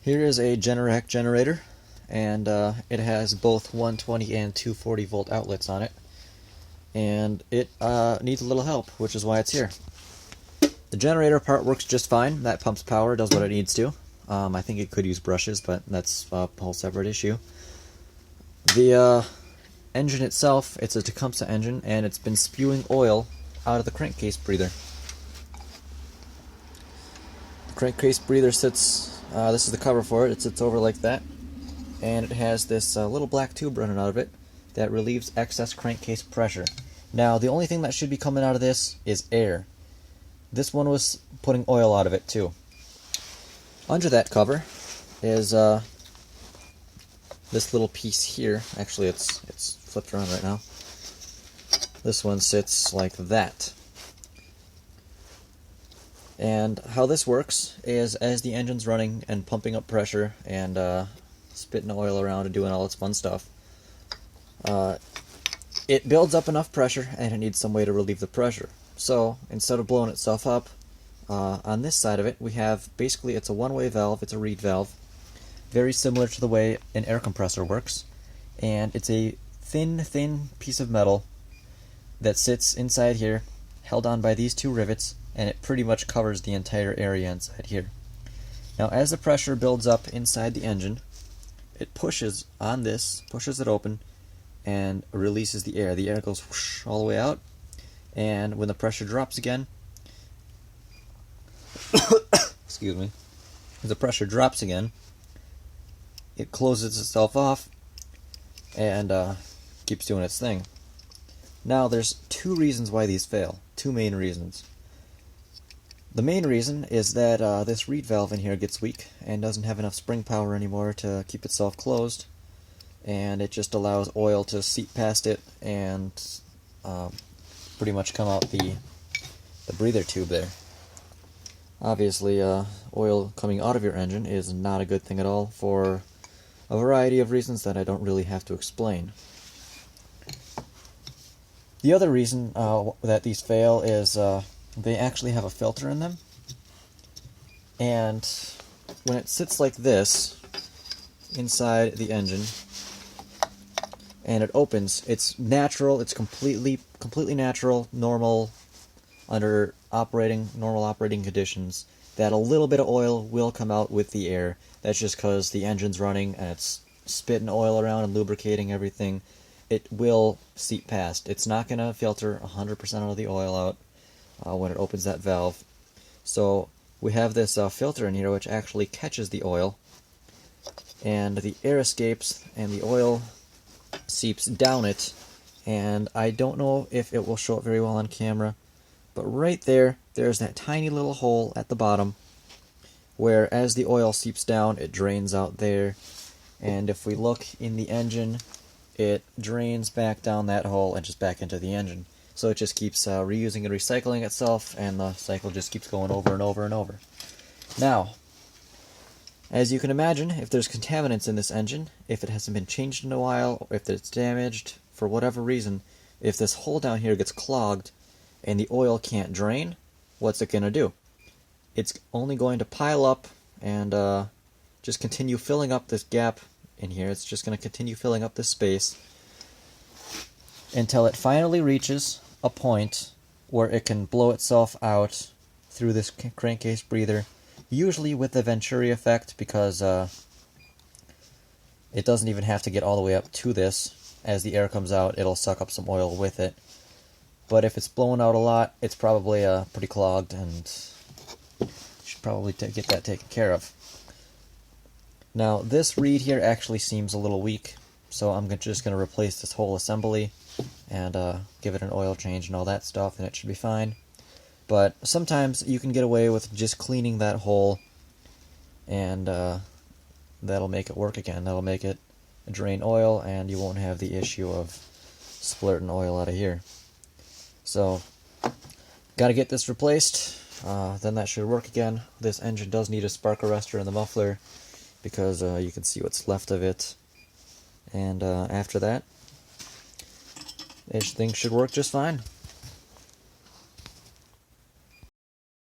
Here is a Generac generator, and it has both 120 and 240 volt outlets on it, and it needs a little help, which is why it's here. The generator part works just fine. That pumps power, does what it needs to. I think it could use brushes, but that's a whole separate issue. The engine itself, it's a Tecumseh engine, and it's been spewing oil out of the crankcase breather. The crankcase breather sits, this is the cover for it, it sits over like that, and it has this little black tube running out of it that relieves excess crankcase pressure. Now, the only thing that should be coming out of this is air. This one was putting oil out of it too. Under that cover is this little piece here. Actually, it's flipped around right now. This one sits like that. And how this works is, as the engine's running and pumping up pressure and spitting oil around and doing all its fun stuff, it builds up enough pressure and it needs some way to relieve the pressure. So instead of blowing itself up, on this side of it we have, basically it's a one-way valve, it's a reed valve, very similar to the way an air compressor works, and it's a thin piece of metal that sits inside here, held on by these two rivets, and it pretty much covers the entire area inside here. Now, as the pressure builds up inside the engine, it pushes on this, pushes it open, and releases the air. The air goes whoosh all the way out, and when the pressure drops again, excuse me, as the pressure drops again, it closes itself off and keeps doing its thing. Now, there's two reasons why these fail. Two main reasons. The main reason is that this reed valve in here gets weak and doesn't have enough spring power anymore to keep itself closed, and it just allows oil to seep past it and pretty much come out the breather tube there. Obviously, oil coming out of your engine is not a good thing at all for a variety of reasons that I don't really have to explain. The other reason that these fail is they actually have a filter in them, and when it sits like this inside the engine and it opens, it's natural, it's completely natural, normal, under normal operating conditions, that a little bit of oil will come out with the air. That's just because the engine's running and it's spitting oil around and lubricating everything. It will seep past. It's not going to filter 100% of the oil out when it opens that valve. So we have this filter in here which actually catches the oil, and the air escapes and the oil seeps down it, and I don't know if it will show it very well on camera, but right there's that tiny little hole at the bottom where, as the oil seeps down, it drains out there, and if we look in the engine, it drains back down that hole and just back into the engine. So it just keeps reusing and recycling itself, and the cycle just keeps going over and over and over. Now, as you can imagine, if there's contaminants in this engine, if it hasn't been changed in a while, or if it's damaged for whatever reason, if this hole down here gets clogged and the oil can't drain, what's it going to do? It's only going to pile up and just continue filling up this gap in here. It's just going to continue filling up this space until it finally reaches a point where it can blow itself out through this crankcase breather, usually with the Venturi effect, because it doesn't even have to get all the way up to this. As the air comes out, it'll suck up some oil with it. But if it's blowing out a lot, it's probably pretty clogged, and should probably get that taken care of. Now, this reed here actually seems a little weak, so I'm just going to replace this whole assembly and give it an oil change and all that stuff, and it should be fine. But sometimes you can get away with just cleaning that hole, and that'll make it work again. That'll make it drain oil, and you won't have the issue of splurting oil out of here. So, gotta get this replaced, then that should work again. This engine does need a spark arrestor in the muffler, because you can see what's left of it. And after that, things should work just fine.